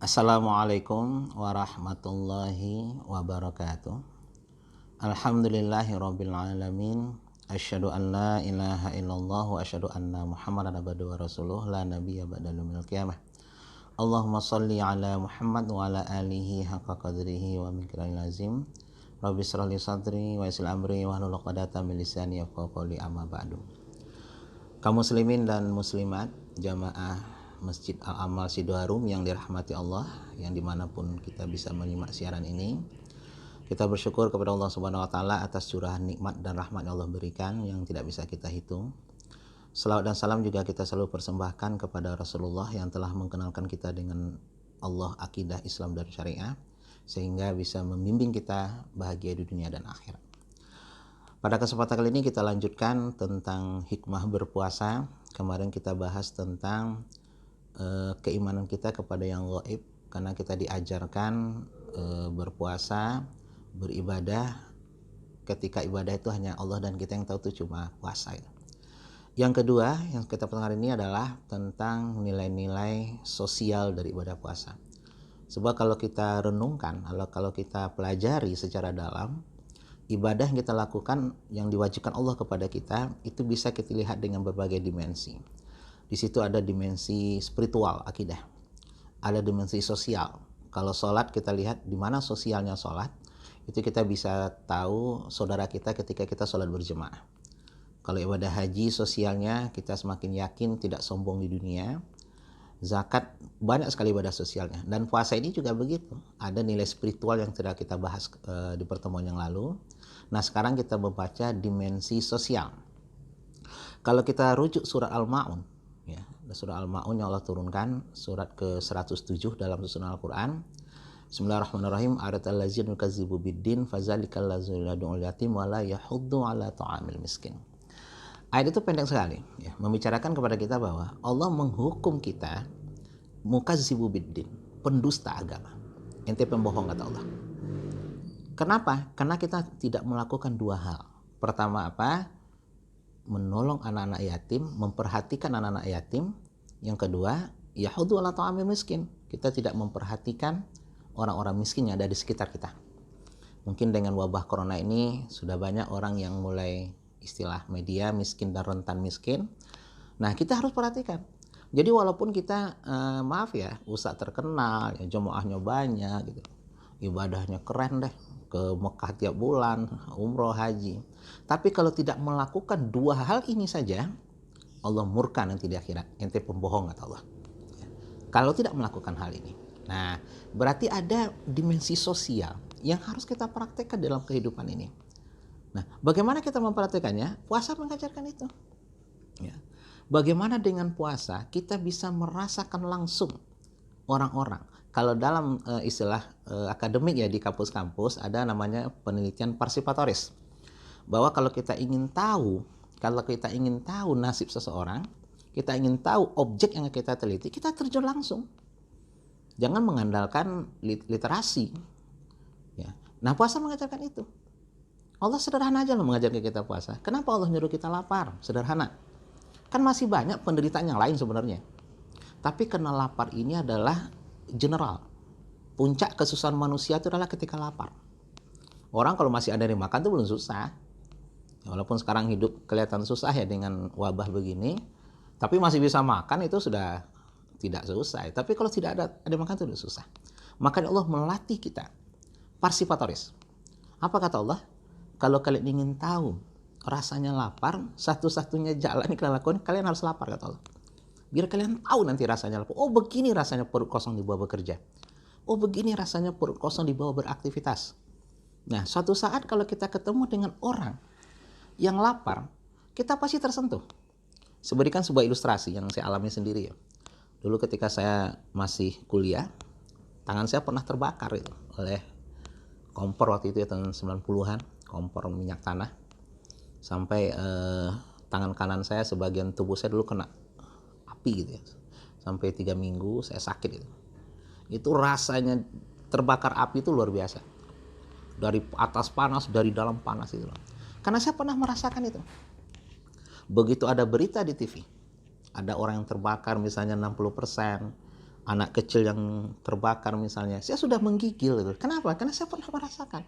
Assalamualaikum warahmatullahi wabarakatuh. Alhamdulillahirabbil alamin. Asyhadu an la ilaha illallah wa asyhadu anna Muhammadan abduhu wa rasuluh la nabiyya ba'dahu yaumil qiyamah. Allahumma shalli ala Muhammad wa ala alihi haqqa qadrihi wa miqdaril azim. Rabbi shrah li sadri wa yassir amri wahlul 'uqdatam min lisani yafqahu qawli, amma ba'du. Kaum muslimin dan muslimat jamaah Masjid Al-Amal Sidoarum yang dirahmati Allah, yang dimanapun kita bisa menyimak siaran ini, kita bersyukur kepada Allah Subhanahu Wa Taala atas curahan nikmat dan rahmat yang Allah berikan yang tidak bisa kita hitung. Selawat dan salam juga kita selalu persembahkan kepada Rasulullah yang telah mengenalkan kita dengan Allah, akidah, Islam dan syariah, sehingga bisa membimbing kita bahagia di dunia dan akhirat. Pada kesempatan kali ini kita lanjutkan tentang hikmah berpuasa. Kemarin kita bahas tentang keimanan kita kepada yang gaib, karena kita diajarkan berpuasa, beribadah ketika ibadah itu hanya Allah dan kita yang tahu itu cuma puasa. Yang kedua yang kita penting hari ini adalah tentang nilai-nilai sosial dari ibadah puasa. Sebab kalau kita renungkan, kalau kita pelajari secara dalam, ibadah yang kita lakukan yang diwajibkan Allah kepada kita itu bisa kita lihat dengan berbagai dimensi. Di situ ada dimensi spiritual, akidah. Ada dimensi sosial. Kalau sholat kita lihat di mana sosialnya sholat, itu kita bisa tahu saudara kita ketika kita sholat berjemaah. Kalau ibadah haji, sosialnya kita semakin yakin tidak sombong di dunia. Zakat, banyak sekali ibadah sosialnya. Dan puasa ini juga begitu. Ada nilai spiritual yang tidak kita bahas di pertemuan yang lalu. Nah, sekarang kita membaca dimensi sosial. Kalau kita rujuk surat Al-Ma'un, ya, surah Al-Ma'un yang Allah turunkan, surat ke-107 dalam susunan Al-Quran. Bismillahirrahmanirrahim. Aratal ladzina yukadzibu biddin fazalikal ladzina yad'ul yatim wa la yahuddu ala ta'amil miskin. Ayat itu pendek sekali, ya, membicarakan kepada kita bahwa Allah menghukum kita mukadzibu biddin, pendusta agama. Ente pembohong, kata Allah. Kenapa? Karena kita tidak melakukan dua hal. Pertama apa? Menolong anak-anak yatim, memperhatikan anak-anak yatim. Yang kedua, yahuddu ala ta'amil miskin. Kita tidak memperhatikan orang-orang miskin yang ada di sekitar kita. Mungkin dengan wabah corona ini sudah banyak orang yang mulai istilah media miskin dan rentan miskin. Nah, kita harus perhatikan. Jadi walaupun kita maaf ya, ustaz terkenal, ya, jemaahnya banyak gitu, ibadahnya keren deh, ke Mekah tiap bulan, umroh, haji. Tapi kalau tidak melakukan dua hal ini saja, Allah murka nanti di akhirat. Ente pembohong, kata Allah. Kalau tidak melakukan hal ini. Nah, berarti ada dimensi sosial yang harus kita praktekkan dalam kehidupan ini. Nah, bagaimana kita mempraktekannya? Puasa mengajarkan itu. Ya. Bagaimana dengan puasa kita bisa merasakan langsung orang-orang. Kalau dalam istilah akademik ya di kampus-kampus ada namanya penelitian parsipatoris. Bahwa kalau kita ingin tahu nasib seseorang, kita ingin tahu objek yang kita teliti, kita terjun langsung. Jangan mengandalkan literasi. Ya. Nah, puasa mengajarkan itu. Allah sederhana aja loh mengajarkan kita puasa. Kenapa Allah nyuruh kita lapar? Sederhana. Kan masih banyak penderitaan yang lain sebenarnya. Tapi karena lapar ini adalah general. Puncak kesusahan manusia itu adalah ketika lapar. Orang kalau masih ada yang makan itu belum susah. Walaupun sekarang hidup kelihatan susah ya dengan wabah begini, tapi masih bisa makan itu sudah tidak susah. Tapi kalau tidak ada makan itu sudah susah. Makanya Allah melatih kita parsipatoris. Apa kata Allah? Kalau kalian ingin tahu rasanya lapar, satu-satunya jalan yang kalian lakukan, kalian harus lapar, kata Allah. Biar kalian tahu nanti rasanya lapar. Oh, begini rasanya perut kosong dibawa bekerja. Oh, begini rasanya perut kosong dibawa beraktivitas. Nah, suatu saat kalau kita ketemu dengan orang yang lapar, kita pasti tersentuh. Seberikan sebuah ilustrasi yang saya alami sendiri ya. Dulu ketika saya masih kuliah, tangan saya pernah terbakar itu oleh kompor waktu itu ya, tahun 90-an, kompor minyak tanah. Sampai tangan kanan saya, sebagian tubuh saya dulu kena api gitu ya. Sampai 3 minggu saya sakit itu. Itu rasanya terbakar api itu luar biasa. Dari atas panas, dari dalam panas itu. Karena saya pernah merasakan itu. Begitu ada berita di TV, ada orang yang terbakar misalnya 60%, anak kecil yang terbakar misalnya, saya sudah menggigil gitu. Kenapa? Karena saya pernah merasakan.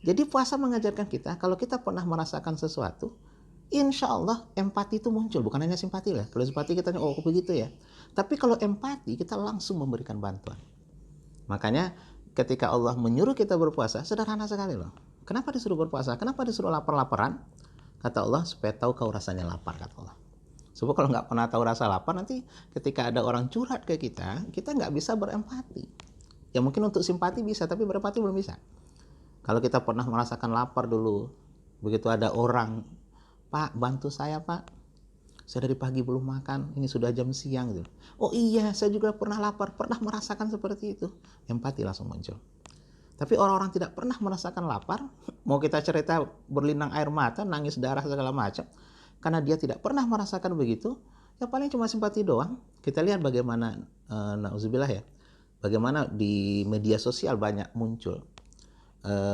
Jadi puasa mengajarkan kita, kalau kita pernah merasakan sesuatu, insya Allah empati itu muncul. Bukan hanya simpati lah. Kalau simpati kita, oh begitu ya. Tapi kalau empati, kita langsung memberikan bantuan. Makanya ketika Allah menyuruh kita berpuasa, sederhana sekali loh. Kenapa disuruh berpuasa? Kenapa disuruh lapar-laparan? Kata Allah, supaya tahu kau rasanya lapar, kata Allah. Sebab kalau nggak pernah tahu rasa lapar, nanti ketika ada orang curhat ke kita nggak bisa berempati. Ya mungkin untuk simpati bisa, tapi berempati belum bisa. Kalau kita pernah merasakan lapar dulu, begitu ada orang, Pak, bantu saya Pak, saya dari pagi belum makan, ini sudah jam siang gitu. Oh iya, saya juga pernah lapar, pernah merasakan seperti itu. Empati langsung muncul. Tapi orang-orang tidak pernah merasakan lapar, mau kita cerita berlinang air mata, nangis darah segala macam, karena dia tidak pernah merasakan begitu, ya paling cuma simpati doang. Kita lihat bagaimana, na'udzubillah ya, bagaimana di media sosial banyak muncul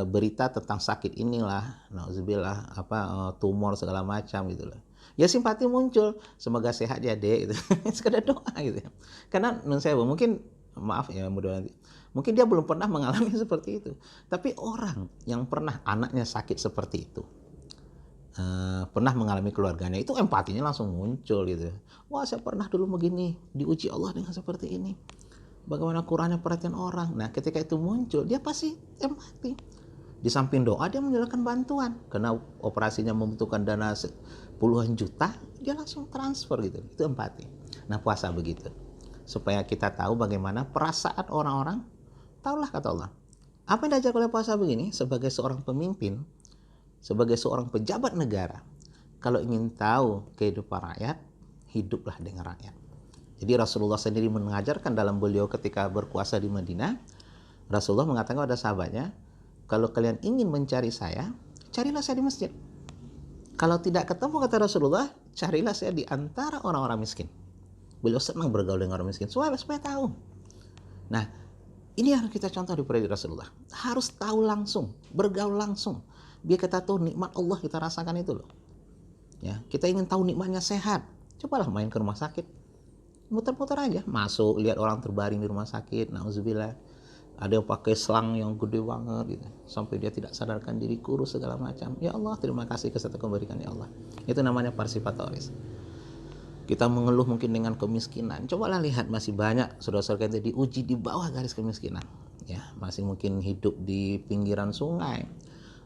berita tentang sakit inilah, na'udzubillah, tumor segala macam gitu loh. Ya simpati muncul, semoga sehat ya dek gitu. Sekedar doa gitu ya. Karena menurut saya mungkin, maaf ya mudah nanti, mungkin dia belum pernah mengalami seperti itu. Tapi orang yang pernah anaknya sakit seperti itu, pernah mengalami keluarganya, itu empatinya langsung muncul gitu. Wah, saya pernah dulu begini, diuji Allah dengan seperti ini. Bagaimana kurangnya perhatian orang. Nah, ketika itu muncul, dia pasti empati. Di samping doa, dia menjalankan bantuan. Karena operasinya membutuhkan dana puluhan juta, dia langsung transfer gitu. Itu empati. Nah, puasa begitu. Supaya kita tahu bagaimana perasaan orang-orang. Taulah kata Allah. Apa yang diajar oleh puasa begini? Sebagai seorang pemimpin, sebagai seorang pejabat negara, kalau ingin tahu kehidupan rakyat, hiduplah dengan rakyat. Jadi Rasulullah sendiri mengajarkan dalam beliau ketika berpuasa di Madinah, Rasulullah mengatakan kepada sahabatnya, kalau kalian ingin mencari saya, carilah saya di masjid. Kalau tidak ketemu, kata Rasulullah, carilah saya di antara orang-orang miskin. Beliau senang bergaul dengan orang miskin, supaya tahu. Nah, ini yang kita contoh di periode Rasulullah. Harus tahu langsung, bergaul langsung. Biar kita tahu nikmat Allah, kita rasakan itu loh. Ya, kita ingin tahu nikmatnya sehat, cobalah main ke rumah sakit, muter-muter aja, masuk lihat orang terbaring di rumah sakit, na'udzubillah, ada yang pakai selang yang gede banget gitu, sampai dia tidak sadarkan diri, kurus segala macam. Ya Allah, terima kasih kesehatan kau berikan ya Allah. Itu namanya partisipatoris. Kita mengeluh mungkin dengan kemiskinan, cobalah lihat masih banyak saudara-saudara kita diuji di bawah garis kemiskinan, ya masih mungkin hidup di pinggiran sungai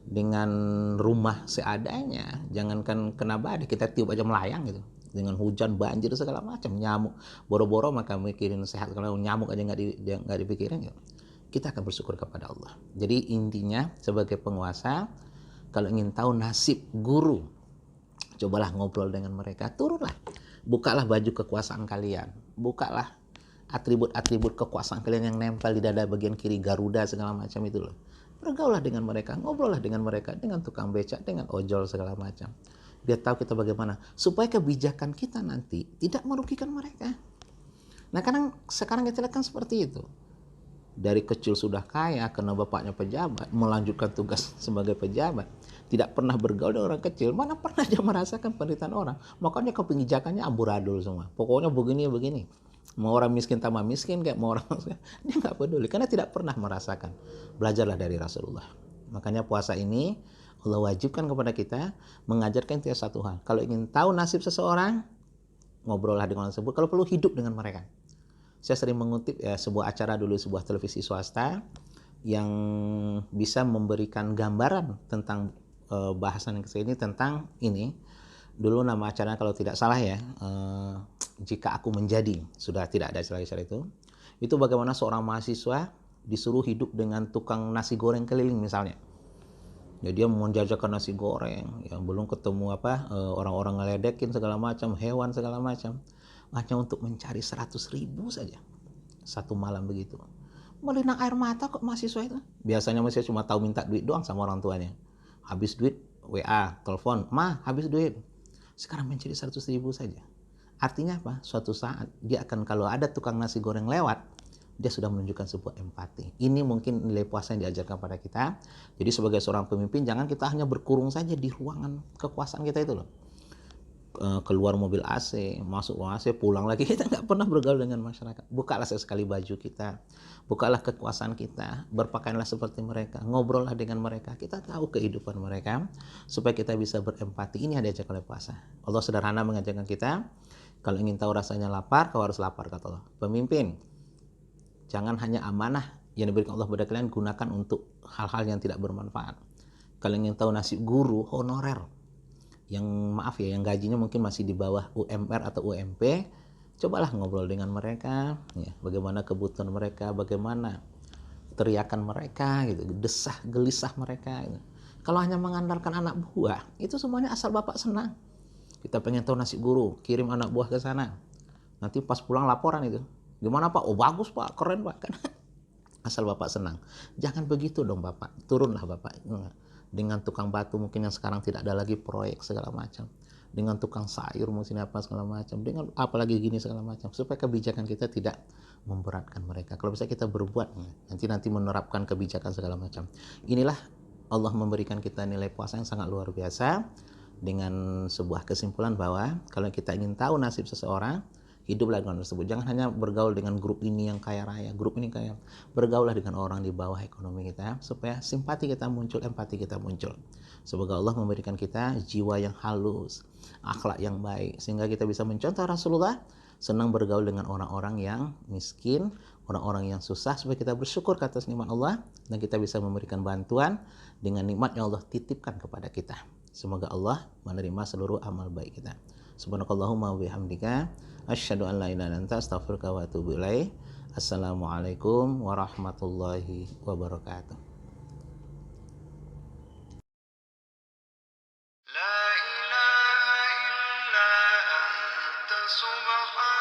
dengan rumah seadanya, jangankan kena badai, kita tiup aja melayang gitu, dengan hujan banjir segala macam, nyamuk boro-boro maka mikirin sehat, kalau nyamuk aja nggak dipikirin gitu. Kita akan bersyukur kepada Allah. Jadi intinya sebagai penguasa, kalau ingin tahu nasib guru, cobalah ngobrol dengan mereka, turunlah, bukalah baju kekuasaan kalian, bukalah atribut-atribut kekuasaan kalian yang nempel di dada bagian kiri, Garuda segala macam itu loh. Bergaullah dengan mereka, ngobrollah dengan mereka, dengan tukang becak, dengan ojol segala macam. Dia tahu kita bagaimana, supaya kebijakan kita nanti tidak merugikan mereka. Nah, sekarang kita lihat kan seperti itu. Dari kecil sudah kaya karena bapaknya pejabat, melanjutkan tugas sebagai pejabat, tidak pernah bergaul dengan orang kecil, mana pernah dia merasakan penderitaan orang. Makanya kebijakannya amburadul semua. Pokoknya begini. Mau orang miskin tambah miskin, kayak mau orang miskin, dia nggak peduli karena tidak pernah merasakan. Belajarlah dari Rasulullah. Makanya puasa ini Allah wajibkan kepada kita mengajarkan kita satu hal. Kalau ingin tahu nasib seseorang, ngobrollah dengan orang tersebut. Kalau perlu hidup dengan mereka. Saya sering mengutip ya, sebuah acara dulu, sebuah televisi swasta yang bisa memberikan gambaran tentang bahasan yang kesini tentang ini. Dulu nama acaranya kalau tidak salah ya, Jika Aku Menjadi, sudah tidak ada istilah itu. Itu bagaimana seorang mahasiswa disuruh hidup dengan tukang nasi goreng keliling misalnya. Ya dia menjajakan nasi goreng, yang belum ketemu orang-orang ngeledekin segala macam, hewan segala macam, hanya untuk mencari 100.000 saja satu malam begitu. Melinang air mata kok mahasiswa itu. Biasanya mahasiswa cuma tahu minta duit doang sama orang tuanya. Habis duit WA, telepon, "Ma, habis duit." Sekarang mencari 100.000 saja. Artinya apa? Suatu saat dia akan, kalau ada tukang nasi goreng lewat, dia sudah menunjukkan sebuah empati. Ini mungkin nilai puasa yang diajarkan pada kita. Jadi sebagai seorang pemimpin, jangan kita hanya berkurung saja di ruangan kekuasaan kita itu loh. keluar mobil AC, masuk AC, pulang lagi. Kita nggak pernah bergaul dengan masyarakat. Bukalah sesekali baju kita, bukalah kekuasaan kita, berpakaianlah seperti mereka, ngobrollah dengan mereka. Kita tahu kehidupan mereka, supaya kita bisa berempati. Ini yang diajak oleh puasa. Allah sederhana mengajarkan kita, kalau ingin tahu rasanya lapar, kau harus lapar, kata Allah. Pemimpin, jangan hanya amanah yang diberikan Allah kepada kalian gunakan untuk hal-hal yang tidak bermanfaat. Kalau ingin tahu nasib guru honorer, yang maaf ya, yang gajinya mungkin masih di bawah UMR atau UMP, cobalah ngobrol dengan mereka, ya, bagaimana kebutuhan mereka, bagaimana teriakan mereka, gitu, desah gelisah mereka. Gitu. Kalau hanya mengandalkan anak buah, itu semuanya asal bapak senang. Kita pengen tahu nasib guru, kirim anak buah ke sana. Nanti pas pulang laporan itu, gimana pak? Oh bagus pak, keren pak. Asal bapak senang. Jangan begitu dong bapak, turunlah bapak. Dengan tukang batu mungkin yang sekarang tidak ada lagi proyek segala macam, dengan tukang sayur mungkin apa segala macam, dengan apalagi gini segala macam, supaya kebijakan kita tidak memberatkan mereka. Kalau bisa kita berbuat, nanti menerapkan kebijakan segala macam. Inilah Allah memberikan kita nilai puasa yang sangat luar biasa, dengan sebuah kesimpulan bahwa kalau kita ingin tahu nasib seseorang, hiduplah dengan tersebut. Jangan hanya bergaul dengan grup ini yang kaya raya, grup ini kaya. Bergaullah dengan orang di bawah ekonomi kita, supaya simpati kita muncul, empati kita muncul. Semoga Allah memberikan kita jiwa yang halus, akhlak yang baik, sehingga kita bisa mencontoh Rasulullah, senang bergaul dengan orang-orang yang miskin, orang-orang yang susah, supaya kita bersyukur atas nikmat Allah, dan kita bisa memberikan bantuan dengan nikmat yang Allah titipkan kepada kita. Semoga Allah menerima seluruh amal baik kita. Subhanakallahumma wa bihamdika, asyhadu an la ilaha illa anta, astaghfiruka wa atubu ilaik. Assalamualaikum warahmatullahi wabarakatuh. La ilaha illa anta subhanaka